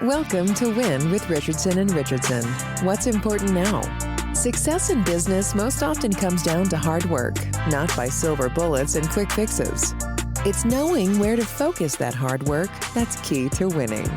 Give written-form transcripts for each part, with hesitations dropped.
Welcome to Win with Richardson and Richardson. What's important now? Success in business most often comes down to hard work, not by silver bullets and quick fixes. It's knowing where to focus that hard work that's key to winning.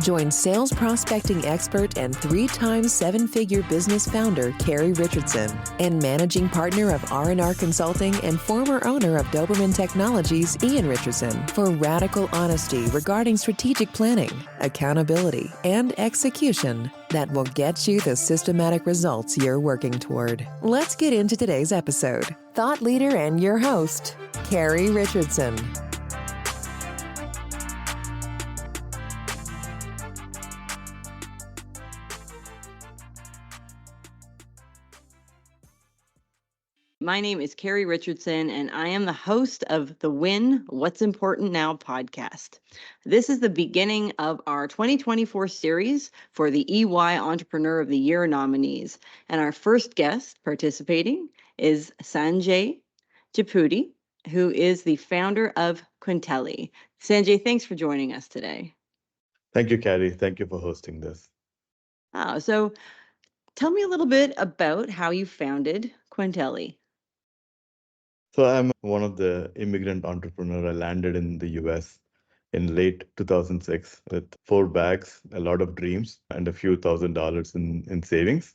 Join sales prospecting expert and 3-time seven-figure business founder Carrie Richardson and managing partner of R&R Consulting and former owner of Doberman Technologies, Ian Richardson, for radical honesty regarding strategic planning, accountability, and execution that will get you the systematic results you're working toward. Let's get into today's episode. Thought leader and your host, Carrie Richardson. My name is Carrie Richardson, and I am the host of the Win What's Important Now podcast. This is the beginning of our 2024 series for the EY Entrepreneur of the Year nominees. And our first guest participating is Sanjay Jupudi, who is the founder of Qentelli. Sanjay, thanks for joining us today. Thank you, Carrie. Thank you for hosting this. So tell me a little bit about how you founded Qentelli. So I'm one of the immigrant entrepreneurs. I landed in the US in late 2006 with 4 bags, a lot of dreams, and a few $1,000s in savings.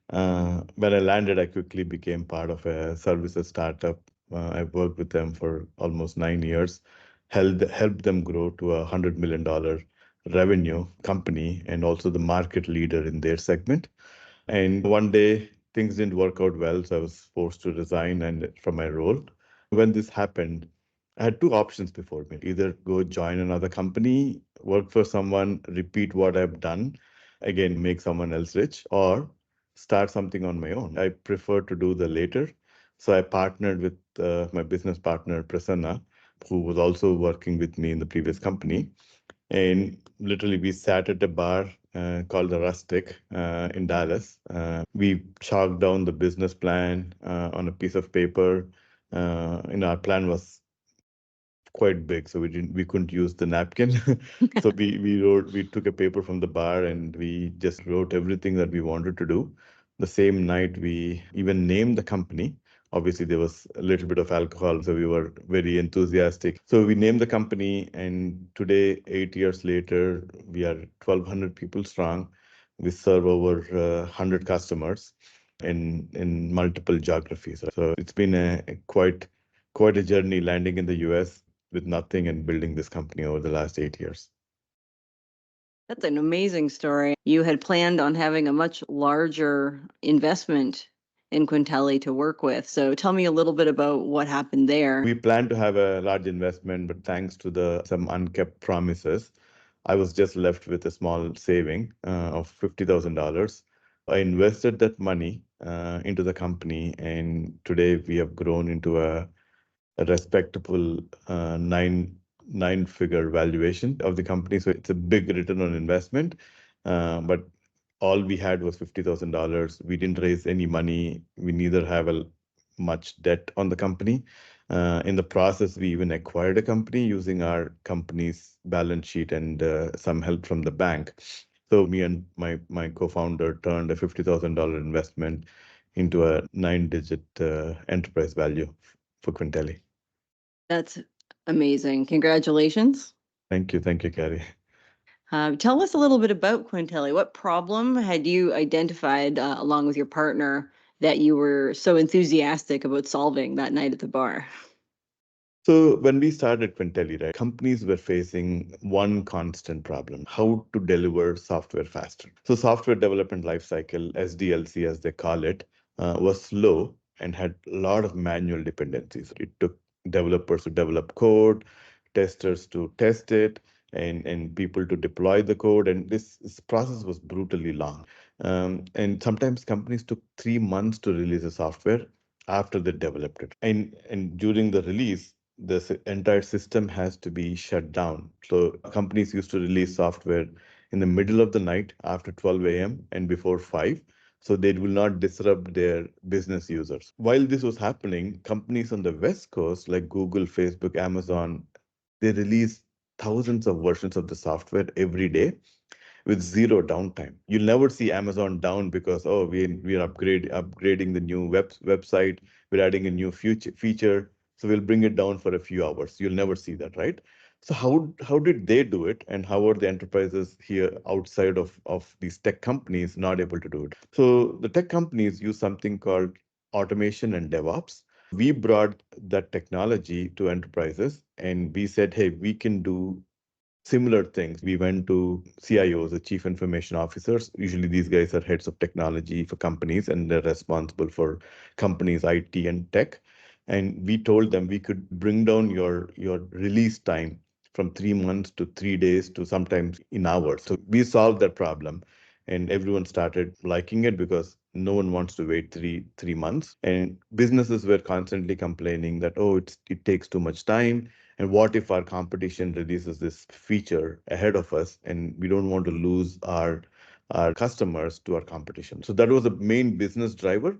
When I landed, I quickly became part of a services startup. I worked with them for almost 9 years, helped them grow to a $100 million revenue company and also the market leader in their segment. And one day, things didn't work out well, so I was forced to resign from my role. When this happened, I had 2 options before me. Either go join another company, work for someone, repeat what I've done, again, make someone else rich, or start something on my own. I prefer to do the later. So I partnered with my business partner, Prasanna, who was also working with me in the previous company. And literally, we sat at a bar called the Rustic in Dallas. We chalked down the business plan on a piece of paper. Our plan was quite big, so we couldn't use the napkin. So we took a paper from the bar and we just wrote everything that we wanted to do. The same night, we even named the company. Obviously, there was a little bit of alcohol, so we were very enthusiastic. So we named the company, and today, 8 years later, we are 1,200 people strong. We serve over 100 customers in multiple geographies. So it's been quite a journey landing in the US with nothing and building this company over the last 8 years. That's an amazing story. You had planned on having a much larger investment in Qentelli to work with. So tell me a little bit about what happened there. We planned to have a large investment, but thanks to some unkept promises, I was just left with a small saving of $50,000. I invested that money into the company, and today we have grown into a respectable nine-figure valuation of the company. So it's a big return on investment, but all we had was $50,000. We didn't raise any money. We neither have much debt on the company. In the process, we even acquired a company using our company's balance sheet and some help from the bank. So me and my co-founder turned a $50,000 investment into a 9-digit enterprise value for Qentelli. That's amazing. Congratulations. Thank you, Carrie. Tell us a little bit about Qentelli. What problem had you identified along with your partner that you were so enthusiastic about solving that night at the bar? So when we started Qentelli, right, companies were facing one constant problem: how to deliver software faster. So software development lifecycle, SDLC as they call it, was slow and had a lot of manual dependencies. It took developers to develop code, testers to test it, and people to deploy the code. And this process was brutally long. And sometimes companies took 3 months to release a software after they developed it. And during the release, the entire system has to be shut down. So companies used to release software in the middle of the night after 12 a.m. and before 5. So they will not disrupt their business users. While this was happening, companies on the West Coast like Google, Facebook, Amazon, they release thousands of versions of the software every day, with zero downtime. You'll never see Amazon down because, oh, we're upgrading the new website, we're adding a new feature, so we'll bring it down for a few hours. You'll never see that, right? So how did they do it, and how are the enterprises here outside of these tech companies not able to do it? So the tech companies use something called automation and DevOps. We brought that technology to enterprises and we said, hey, we can do similar things. We went to CIOs, the chief information officers. Usually these guys are heads of technology for companies and they're responsible for companies, IT and tech. And we told them we could bring down your release time from 3 months to 3 days to sometimes in hours. So we solved that problem and everyone started liking it because no one wants to wait three months. And businesses were constantly complaining that, oh, it takes too much time. And what if our competition releases this feature ahead of us and we don't want to lose our customers to our competition? So that was the main business driver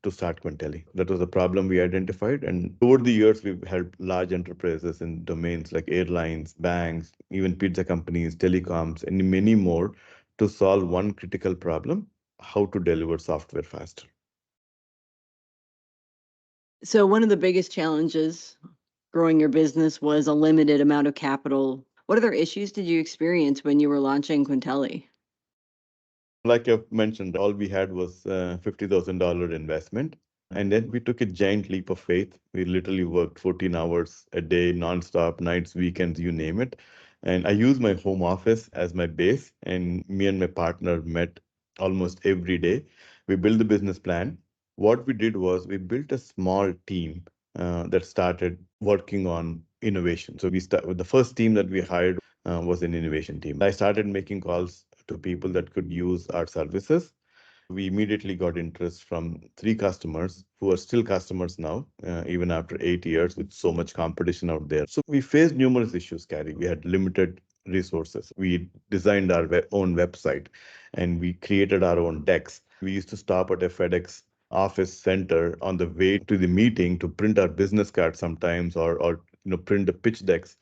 to start Qentelli. That was a problem we identified. And over the years, we've helped large enterprises in domains like airlines, banks, even pizza companies, telecoms, and many more to solve one critical problem: how to deliver software faster. So one of the biggest challenges growing your business was a limited amount of capital. What other issues did you experience when you were launching Qentelli? Like I've mentioned, all we had was $50,000 investment. And then we took a giant leap of faith. We literally worked 14 hours a day, nonstop, nights, weekends, you name it. And I used my home office as my base. And me and my partner met almost every day. We built the business plan. What we did was we built a small team that started working on innovation. So the first team that we hired was an innovation team. I started making calls to people that could use our services. We immediately got interest from 3 customers who are still customers now, even after 8 years with so much competition out there. So we faced numerous issues, Carrie. We had limited resources. We designed our own website and we created our own decks. We used to stop at a FedEx office center on the way to the meeting to print our business cards sometimes or print the pitch decks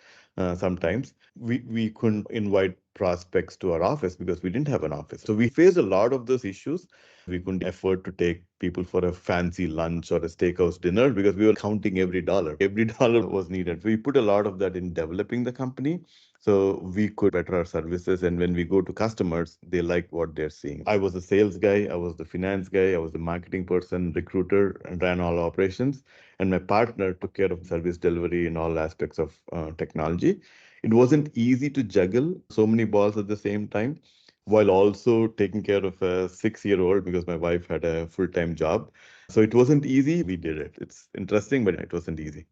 sometimes. We couldn't invite prospects to our office because we didn't have an office. So we faced a lot of those issues. We couldn't afford to take people for a fancy lunch or a steakhouse dinner because we were counting every dollar. Every dollar was needed. So we put a lot of that in developing the company so we could better our services. And when we go to customers, they like what they're seeing. I was the sales guy, I was the finance guy, I was the marketing person, recruiter, and ran all operations. And my partner took care of service delivery and all aspects of technology. It wasn't easy to juggle so many balls at the same time while also taking care of a 6-year-old because my wife had a full-time job. So it wasn't easy. We did it. It's interesting, but it wasn't easy.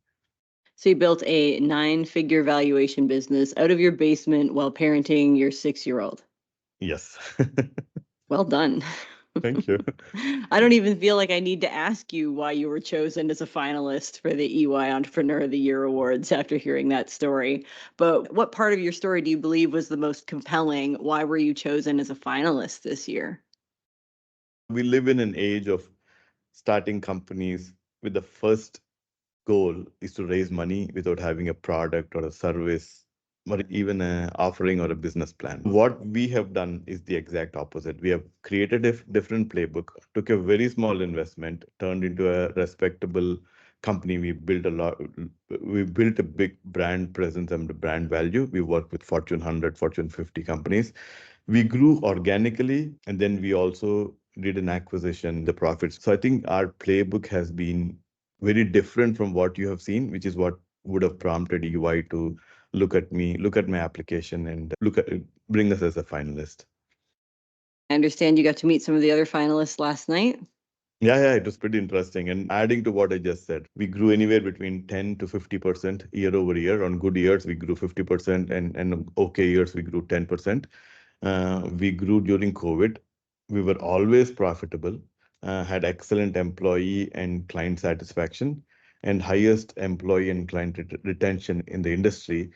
So you built a 9-figure valuation business out of your basement while parenting your 6-year-old. Yes. Well done. Thank you. I don't even feel like I need to ask you why you were chosen as a finalist for the EY Entrepreneur of the Year Awards after hearing that story. But what part of your story do you believe was the most compelling? Why were you chosen as a finalist this year? We live in an age of starting companies with the first goal is to raise money without having a product or a service or even an offering or a business plan. What we have done is the exact opposite. We have created a different playbook, took a very small investment, turned into a respectable company. We built a big brand presence and brand value. We work with Fortune 100, Fortune 50 companies. We grew organically, and then we also did an acquisition, the profits. So I think our playbook has been very different from what you have seen, which is what would have prompted EY to look at me, look at my application, and bring us as a finalist. I understand you got to meet some of the other finalists last night. Yeah, it was pretty interesting. And adding to what I just said, we grew anywhere between 10 to 50% year over year. On good years, we grew 50%, and on okay years, we grew 10%. We grew during COVID. We were always profitable, had excellent employee and client satisfaction, and highest employee and client retention in the industry,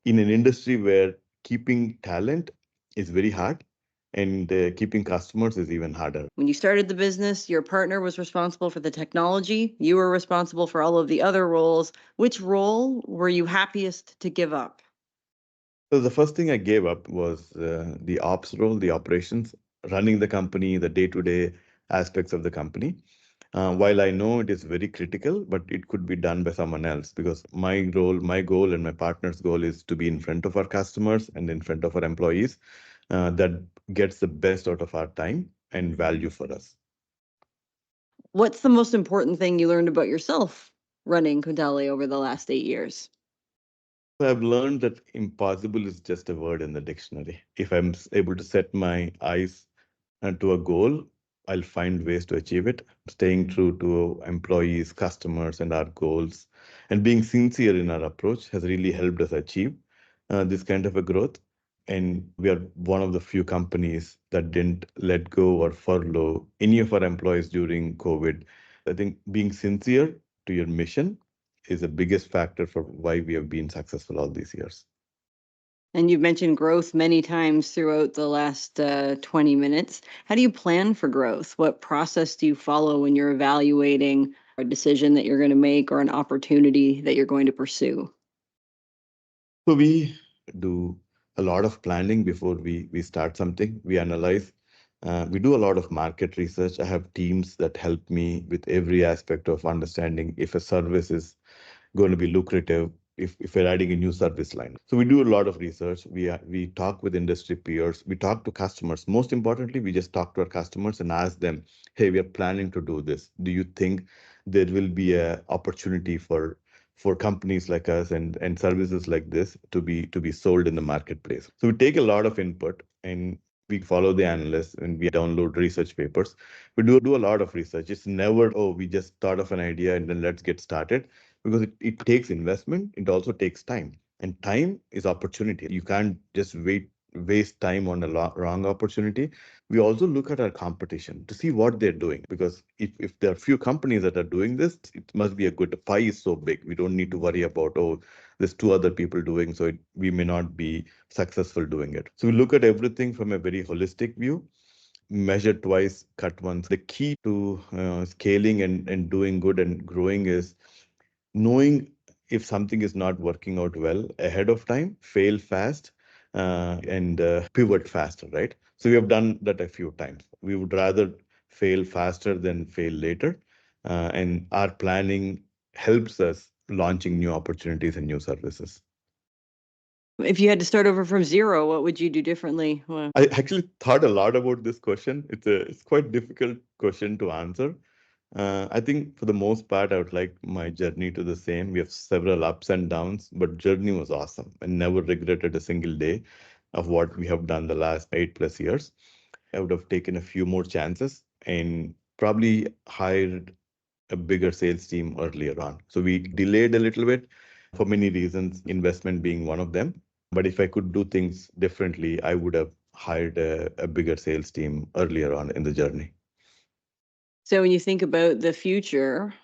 in an industry where keeping talent is very hard and keeping customers is even harder. When you started the business, your partner was responsible for the technology. You were responsible for all of the other roles. Which role were you happiest to give up? So the first thing I gave up was the ops role, the operations, running the company, the day-to-day aspects of the company. While I know it is very critical, but it could be done by someone else because my role, my goal, and my partner's goal is to be in front of our customers and in front of our employees. That gets the best out of our time and value for us. What's the most important thing you learned about yourself running Qentelli over the last 8 years? So I've learned that impossible is just a word in the dictionary. If I'm able to set my eyes to a goal, I'll find ways to achieve it. Staying true to employees, customers, and our goals, and being sincere in our approach has really helped us achieve this kind of a growth. And we are one of the few companies that didn't let go or furlough any of our employees during COVID. I think being sincere to your mission is the biggest factor for why we have been successful all these years. And you've mentioned growth many times throughout the last 20 minutes. How do you plan for growth? What process do you follow when you're evaluating a decision that you're going to make or an opportunity that you're going to pursue? So we do a lot of planning before we start something. We analyze. We do a lot of market research. I have teams that help me with every aspect of understanding if a service is going to be lucrative, if we're adding a new service line. So we do a lot of research. We talk with industry peers. We talk to customers. Most importantly, we just talk to our customers and ask them, hey, we are planning to do this. Do you think there will be a opportunity for companies like us and services like this to be sold in the marketplace? So we take a lot of input and we follow the analysts and we download research papers. We do a lot of research. It's never, oh, we just thought of an idea and then let's get started, because it takes investment. It also takes time. And time is opportunity. You can't just waste time on a wrong opportunity. We also look at our competition to see what they're doing, because if there are few companies that are doing this, it must be a good. The pie is so big. We don't need to worry about, oh, there's two other people doing, so we may not be successful doing it. So we look at everything from a very holistic view. Measure twice, cut once. The key to scaling and doing good and growing is knowing if something is not working out well ahead of time, fail fast, and pivot faster, right? So we have done that a few times. We would rather fail faster than fail later. And our planning helps us launching new opportunities and new services. If you had to start over from zero, what would you do differently? Well, I actually thought a lot about this question. It's quite difficult question to answer. I think for the most part, I would like my journey to the same. We have several ups and downs, but journey was awesome. I never regretted a single day of what we have done the last 8+ years. I would have taken a few more chances and probably hired a bigger sales team earlier on. So we delayed a little bit for many reasons, investment being one of them. But if I could do things differently, I would have hired a bigger sales team earlier on in the journey. so when you think about the future,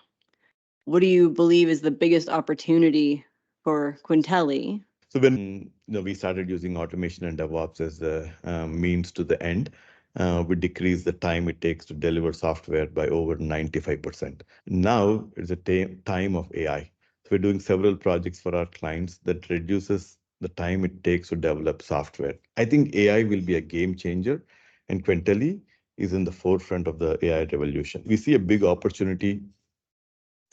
what do you believe is the biggest opportunity for Qentelli? So when we started using automation and DevOps as the means to the end, we decreased the time it takes to deliver software by over 95%. Now it's a time of AI. So we're doing several projects for our clients that reduces the time it takes to develop software. I think AI will be a game changer, and Qentelli is in the forefront of the AI revolution. We see a big opportunity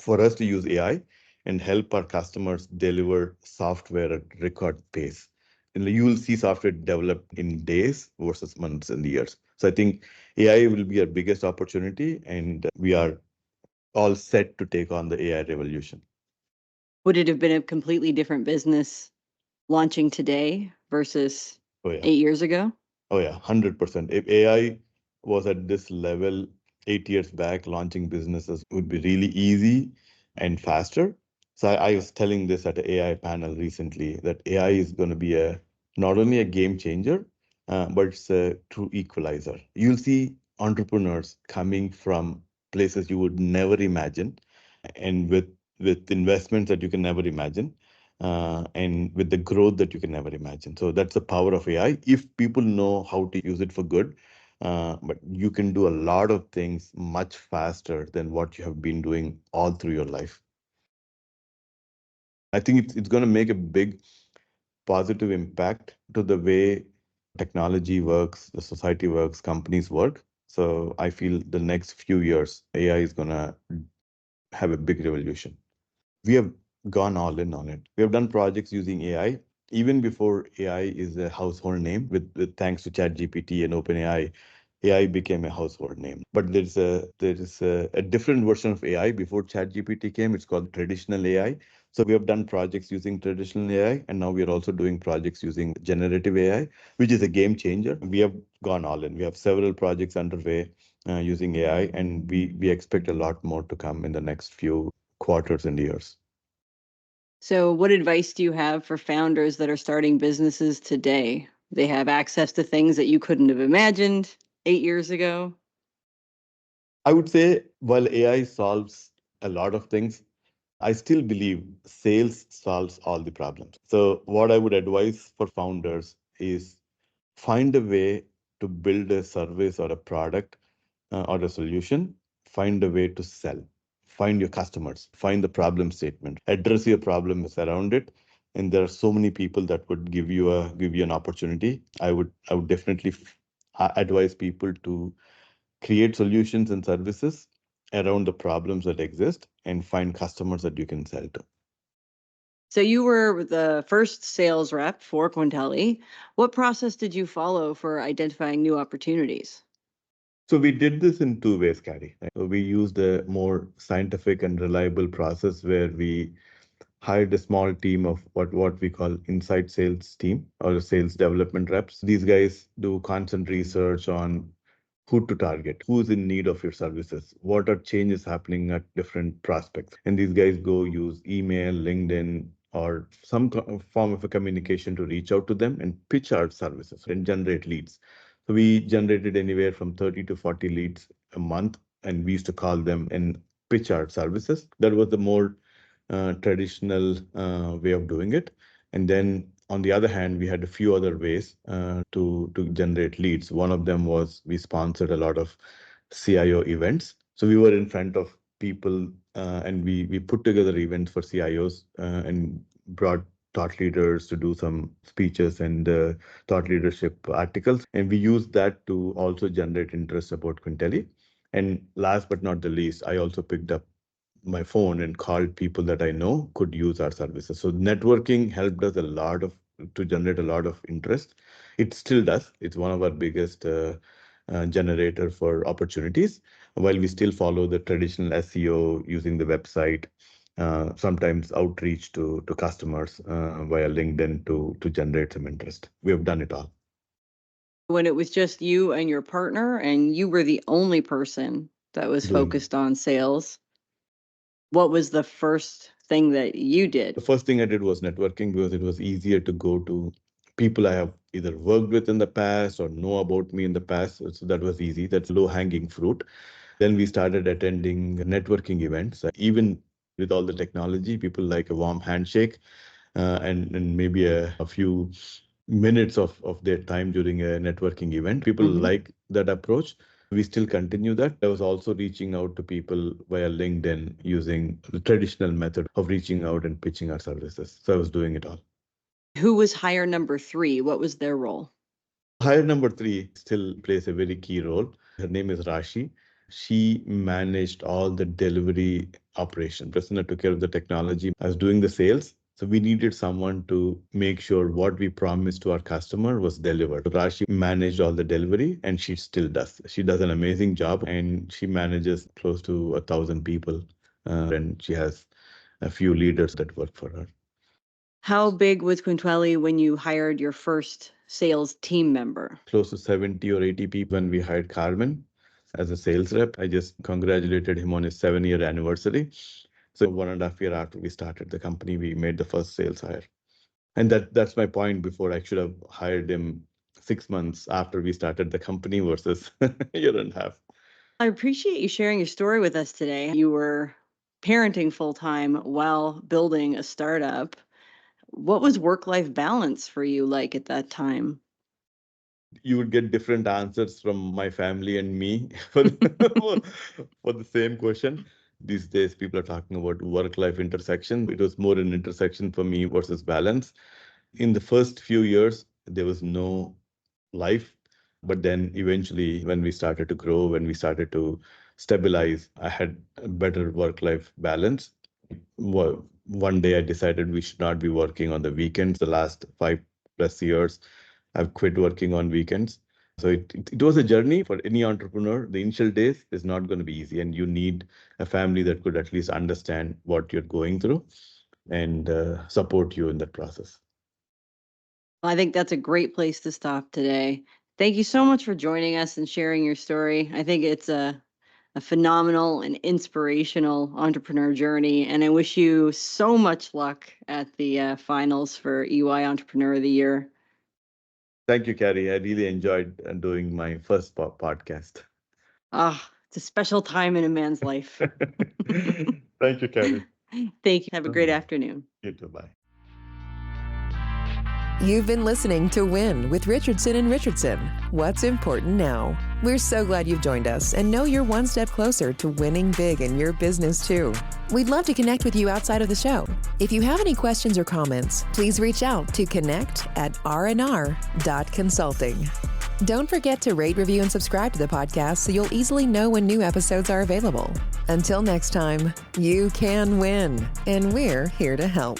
for us to use AI and help our customers deliver software at record pace. And you will see software developed in days versus months and years. So I think AI will be our biggest opportunity, and we are all set to take on the AI revolution. Would it have been a completely different business launching today versus Oh yeah. 8 years ago? Oh yeah, 100%. If AI was at this level 8 years back, launching businesses would be really easy and faster. So I was telling this at an AI panel recently that AI is going to be not only a game changer, but it's a true equalizer. You'll see entrepreneurs coming from places you would never imagine, and with investments that you can never imagine, and with the growth that you can never imagine. So that's the power of AI if people know how to use it for good. But you can do a lot of things much faster than what you have been doing all through your life. I think it's going to make a big positive impact to the way technology works, the society works, companies work. So I feel the next few years, AI is going to have a big revolution. We have gone all in on it. We have done projects using AI even before AI is a household name. With thanks to ChatGPT and OpenAI, AI became a household name. But there is a different version of AI before ChatGPT came. It's called traditional AI. So we have done projects using traditional AI, and now we are also doing projects using generative AI, which is a game changer. We have gone all in. We have several projects underway using AI, and we expect a lot more to come in the next few quarters and years. So, what advice do you have for founders that are starting businesses today? They have access to things that you couldn't have imagined 8 years ago. I would say while AI solves a lot of things, I still believe sales solves all the problems. So, what I would advise for founders is find a way to build a service or a product or a solution, find a way to sell, find your customers, find the problem statement, address your problems around it. And there are so many people that would give you an opportunity. I would definitely advise people to create solutions and services around the problems that exist and find customers that you can sell to. So, you were the first sales rep for Qentelli. What process did you follow for identifying new opportunities? So we did this in two ways, Carrie. So we used a more scientific and reliable process where we hired a small team of what we call inside sales team or sales development reps. These guys do constant research on who to target, who's in need of your services, what are changes happening at different prospects. And these guys go use email, LinkedIn, or some form of a communication to reach out to them and pitch our services and generate leads. So we generated anywhere from 30 to 40 leads a month, and we used to call them and pitch our services. That was the more traditional way of doing it. And then on the other hand, we had a few other ways to generate leads. One of them was we sponsored a lot of CIO events. So we were in front of people and we put together events for CIOs and brought thought leaders to do some speeches and thought leadership articles. And we used that to also generate interest about Qentelli. And last but not the least, I also picked up my phone and called people that I know could use our services. So networking helped us a lot of to generate a lot of interest. It still does. It's one of our biggest generator for opportunities. While we still follow the traditional SEO using the website, sometimes outreach to customers via LinkedIn to generate some interest. We have done it all. When it was just you and your partner, and you were the only person that was focused on sales, what was the first thing that you did? The first thing I did was networking because it was easier to go to people I have either worked with in the past or know about me in the past. So that was easy. That's low hanging fruit. Then we started attending networking events. Even with all the technology, people like a warm handshake and maybe a few minutes of their time during a networking event. People like that approach. We still continue that. I was also reaching out to people via LinkedIn using the traditional method of reaching out and pitching our services. So I was doing it all. Who was hire number 3? What was their role? Hire number 3 still plays a very key role. Her name is Rashi. She managed all the delivery operation. Prasanna took care of the technology. I was doing the sales. So we needed someone to make sure what we promised to our customer was delivered. Rashi managed all the delivery and she still does. She does an amazing job and she manages close to 1,000 people. And she has a few leaders that work for her. How big was Qentelli when you hired your first sales team member? Close to 70 or 80 people when we hired Carmen as a sales rep. I just congratulated him on his 7-year anniversary. So 1.5 years after we started the company, we made the first sales hire. And that's my point before. I should have hired him 6 months after we started the company versus a year and a half. I appreciate you sharing your story with us today. You were parenting full-time while building a startup. What was work-life balance for you like at that time? You would get different answers from my family and me for the same question. These days, people are talking about work-life intersection. It was more an intersection for me versus balance. In the first few years, there was no life. But then eventually, when we started to grow, when we started to stabilize, I had a better work-life balance. One day I decided we should not be working on the weekends. The last 5+ years, I've quit working on weekends. So it was a journey for any entrepreneur. The initial days is not going to be easy, and you need a family that could at least understand what you're going through and support you in that process. I think that's a great place to stop today. Thank you so much for joining us and sharing your story. I think it's a phenomenal and inspirational entrepreneur journey. And I wish you so much luck at the finals for EoY Entrepreneur of the Year. Thank you, Carrie. I really enjoyed doing my first podcast. It's a special time in a man's life. Thank you, Carrie. Thank you. Have a great afternoon. You too. Bye. You've been listening to Win with Richardson and Richardson. What's important now? We're so glad you've joined us and know you're one step closer to winning big in your business too. We'd love to connect with you outside of the show. If you have any questions or comments, please reach out to connect@rnr.consulting. Don't forget to rate, review, and subscribe to the podcast so you'll easily know when new episodes are available. Until next time, you can win, and we're here to help.